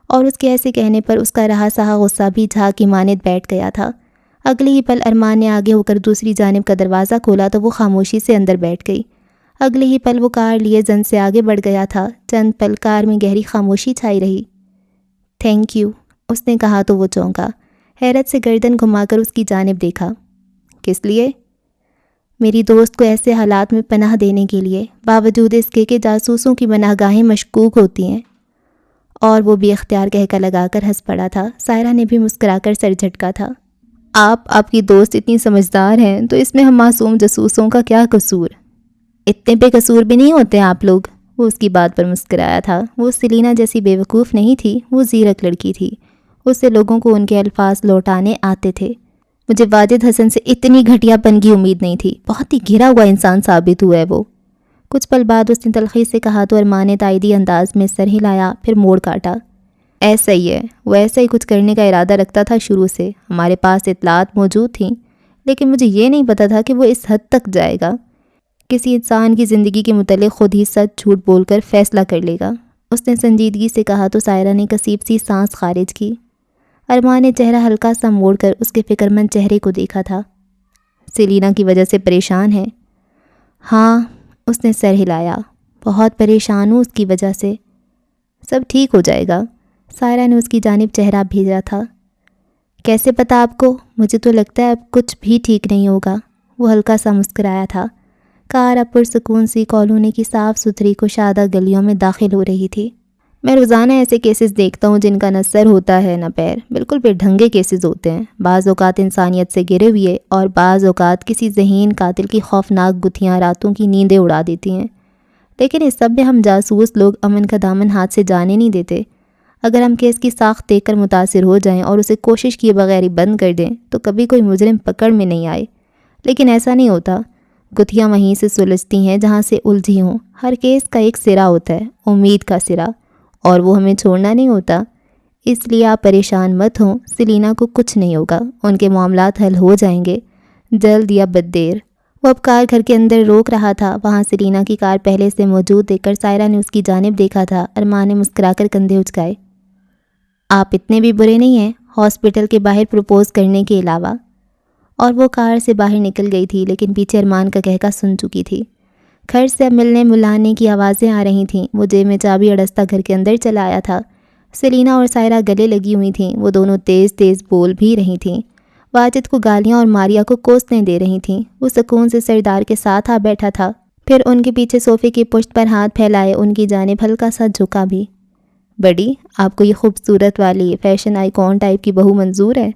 اور اس کے ایسے کہنے پر اس کا رہا سہا غصہ بھی جھاگ کی مانند بیٹھ گیا تھا۔ اگلی ہی پل ارمان نے آگے ہو کر دوسری جانب کا دروازہ کھولا تو وہ خاموشی سے اندر بیٹھ گئی۔ اگلے ہی پل وہ کار لیے زن سے آگے بڑھ گیا تھا۔ چند پل کار میں گہری خاموشی چھائی رہی۔ تھینک یو، اس نے کہا تو وہ چونکا، حیرت سے گردن گھما کر اس کی جانب دیکھا۔ کس لیے؟ میری دوست کو ایسے حالات میں پناہ دینے کے لیے، باوجود اس کے کہ جاسوسوں کی پناہ گاہیں مشکوک ہوتی ہیں۔ اور وہ بھی اختیار کہکا لگا کر ہنس پڑا تھا۔ سائرہ نے بھی مسکرا کر سر جھٹکا تھا۔ آپ کی دوست اتنی سمجھدار ہیں تو اس میں ہم معصوم جاسوسوں کا کیا قصور؟ اتنے بے قصور بھی نہیں ہوتے آپ لوگ۔ وہ اس کی بات پر مسکرایا تھا۔ وہ سلینا جیسی بے وقوف نہیں تھی، وہ زیرک لڑکی تھی۔ اس سے لوگوں کو ان کے الفاظ لوٹانے آتے تھے۔ مجھے واجد حسن سے اتنی گھٹیا پن کی امید نہیں تھی، بہت ہی گرا ہوا انسان ثابت ہوا ہے وہ۔ کچھ پل بعد اس نے تلخی سے کہا تو ارمان نے تائیدی انداز میں سر ہلایا، پھر موڑ کاٹا۔ ایسا ہی ہے، وہ ایسا ہی کچھ کرنے کا ارادہ رکھتا تھا شروع سے۔ ہمارے پاس اطلاعات موجود تھیں، لیکن مجھے یہ نہیں پتا تھا کہ وہ اس حد تک جائے گا۔ کسی انسان کی زندگی کے متعلق خود ہی سچ جھوٹ بول کر فیصلہ کر لے گا، اس نے سنجیدگی سے کہا تو سائرہ نے کسیب سی سانس خارج کی۔ ارمان نے چہرہ ہلکا سا موڑ کر اس کے فکر مند چہرے کو دیکھا تھا۔ سلینا کی وجہ سے پریشان ہے؟ ہاں، اس نے سر ہلایا، بہت پریشان ہوں اس کی وجہ سے۔ سب ٹھیک ہو جائے گا۔ سائرہ نے اس کی جانب چہرہ بھیجا تھا۔ کیسے پتا آپ کو؟ مجھے تو لگتا ہے اب کچھ بھی ٹھیک نہیں ہوگا۔ وہ ہلکا سا مسکرایا تھا۔ کار اب پرسکون سی کالونی کی صاف ستھری کشادہ گلیوں میں داخل ہو رہی تھی۔ میں روزانہ ایسے کیسز دیکھتا ہوں جن کا نہ سر ہوتا ہے نہ پیر، بالکل بے ڈھنگے کیسز ہوتے ہیں۔ بعض اوقات انسانیت سے گرے ہوئے اور بعض اوقات کسی ذہین قاتل کی خوفناک گتھیاں راتوں کی نیندیں اڑا دیتی ہیں۔ لیکن اس سب میں ہم جاسوس لوگ امن کا دامن ہاتھ سے جانے نہیں دیتے۔ اگر ہم کیس کی ساخت دیکھ کر متاثر ہو جائیں اور اسے کوشش کیے بغیر ہی بند کر دیں تو کبھی کوئی مجرم پکڑ میں نہیں آئے۔ لیکن ایسا نہیں ہوتا۔ گتھیاں وہیں سے سلجھتی ہیں جہاں سے الجھی ہوں۔ ہر کیس کا ایک سرا ہوتا ہے، امید کا سرا، اور وہ ہمیں چھوڑنا نہیں ہوتا۔ اس لیے آپ پریشان مت ہوں، سلینا کو کچھ نہیں ہوگا، ان کے معاملات حل ہو جائیں گے، جلد یا بد دیر۔ وہ اب کار گھر کے اندر روک رہا تھا۔ وہاں سیلینا کی کار پہلے سے موجود دیکھ کر سائرہ نے اس کی جانب دیکھا تھا۔ ارمان نے مسکرا کر کندھے اچکائے۔ آپ اتنے بھی برے نہیں ہیں، ہاسپٹل کے باہر پروپوز کرنے کے علاوہ۔ اور وہ کار سے باہر نکل گئی تھی، لیکن پیچھے ارمان کا کہکا سن چکی تھی۔ گھر سے اب ملنے ملانے کی آوازیں آ رہی تھیں۔ وہ جیب میں چابی اڑستا گھر کے اندر چلا آیا تھا۔ سیلینا اور سائرہ گلے لگی ہوئی تھیں۔ وہ دونوں تیز تیز بول بھی رہی تھیں۔ واجد کو گالیاں اور ماریا کو کوسنے دے رہی تھیں۔ وہ سکون سے سردار کے ساتھ آ بیٹھا تھا، پھر ان کے پیچھے صوفے کی پشت پر ہاتھ پھیلائے ان کی جانب ہلکا سا جھکا بھی۔ بڑی، آپ کو یہ خوبصورت والی فیشن آئیکن ٹائپ کی بہو منظور ہے؟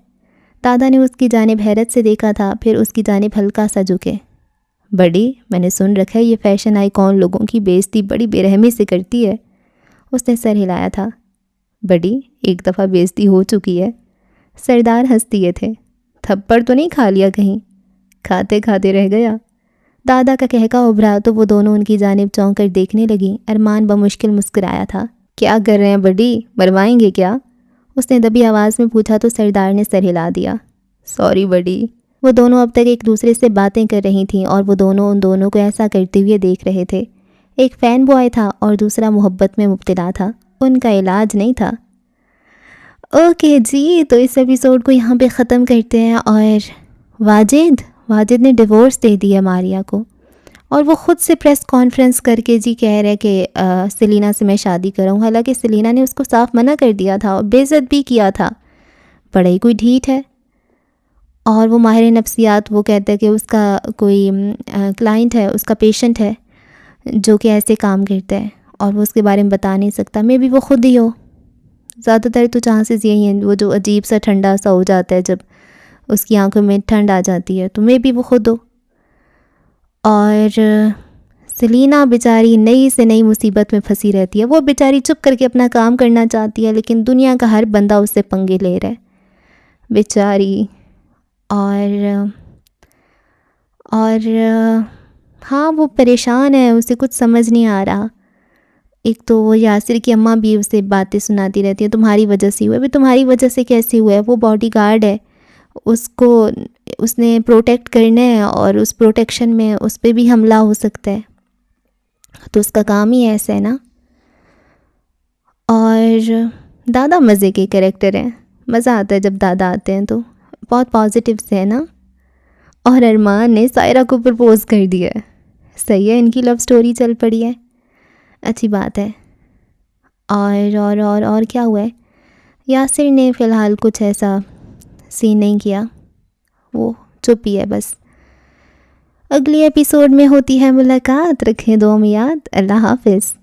دادا نے اس کی جانب حیرت سے دیکھا تھا، پھر اس کی جانب ہلکا سا جھکے۔ بڑی، میں نے سن رکھا ہے یہ فیشن آئیکن لوگوں کی بےعزتی بڑی بے رحمی سے کرتی ہے۔ اس نے سر ہلایا تھا۔ بڑی، ایک دفعہ بےعزتی ہو چکی ہے۔ سردار ہنس دیے تھے۔ تھپڑ تو نہیں کھا لیا کہیں؟ کھاتے کھاتے رہ گیا۔ دادا کا کہکا ابھرا تو وہ دونوں ان کی جانب چونک کر دیکھنے لگیں۔ ارمان بمشکل مسکرایا تھا۔ کیا کر رہے ہیں بڑی، مروائیں گے کیا؟ اس نے دبی آواز میں پوچھا تو سردار نے سر ہلا دیا۔ سوری بڑی۔ وہ دونوں اب تک ایک دوسرے سے باتیں کر رہی تھیں اور وہ دونوں ان دونوں کو ایسا کرتے ہوئے دیکھ رہے تھے۔ ایک فین بوائے تھا اور دوسرا محبت میں مبتلا تھا۔ ان کا علاج نہیں تھا۔ اوکے جی، تو اس ایپیسوڈ کو یہاں پہ ختم کرتے ہیں۔ اور واجد نے ڈیورس دے دیا ماریا کو، اور وہ خود سے پریس کانفرنس کر کے جی کہہ رہے کہ سیلینا سے میں شادی کروں، حالانکہ سیلینا نے اس کو صاف منع کر دیا تھا اور بے عزت بھی کیا تھا۔ بڑا ہی کوئی ڈھیٹ ہے۔ اور وہ ماہر نفسیات وہ کہتا ہے کہ اس کا کوئی کلائنٹ ہے، اس کا پیشنٹ ہے جو کہ ایسے کام کرتا ہے اور وہ اس کے بارے میں بتا نہیں سکتا۔ مے بی وہ خود ہی ہو۔ زیادہ تر تو چانسز یہی ہیں، وہ جو عجیب سا ٹھنڈا سا ہو جاتا ہے جب اس کی آنکھوں میں ٹھنڈ آ جاتی ہے، تو مے بی وہ خود ہو۔ اور سیلینا بیچاری نئی سے نئی مصیبت میں پھنسی رہتی ہے۔ وہ بیچاری چپ کر کے اپنا کام کرنا چاہتی ہے، لیکن دنیا کا ہر بندہ اس سے پنگے لے رہا ہے بیچاری۔ اور ہاں، وہ پریشان ہے، اسے کچھ سمجھ نہیں آ رہا۔ ایک تو وہ یاسر کی اماں بھی اسے باتیں سناتی رہتی ہے، تمہاری وجہ سے ہوئے۔ تمہاری وجہ سے کیسے ہوا ہے؟ وہ باڈی گارڈ ہے، اس نے پروٹیکٹ کرنا ہے، اور اس پروٹیکشن میں اس پہ بھی حملہ ہو سکتا ہے، تو اس کا کام ہی ایسا ہے نا۔ اور دادا مزے کے کریکٹر ہیں، مزہ آتا ہے جب دادا آتے ہیں، تو بہت پازیٹیو سے ہے نا۔ اور ارمان نے سائرہ کو پرپوز کر دیا ہے۔ صحیح ہے، ان کی لو سٹوری چل پڑی ہے، اچھی بات ہے۔ اور کیا ہوا ہے؟ یاسر نے فی الحال کچھ ایسا سین نہیں کیا، وہ چپ ہی ہے بس۔ اگلی ایپیسوڈ میں ہوتی ہے ملاقات، رکھیں دعاؤں میں یاد۔ اللہ حافظ۔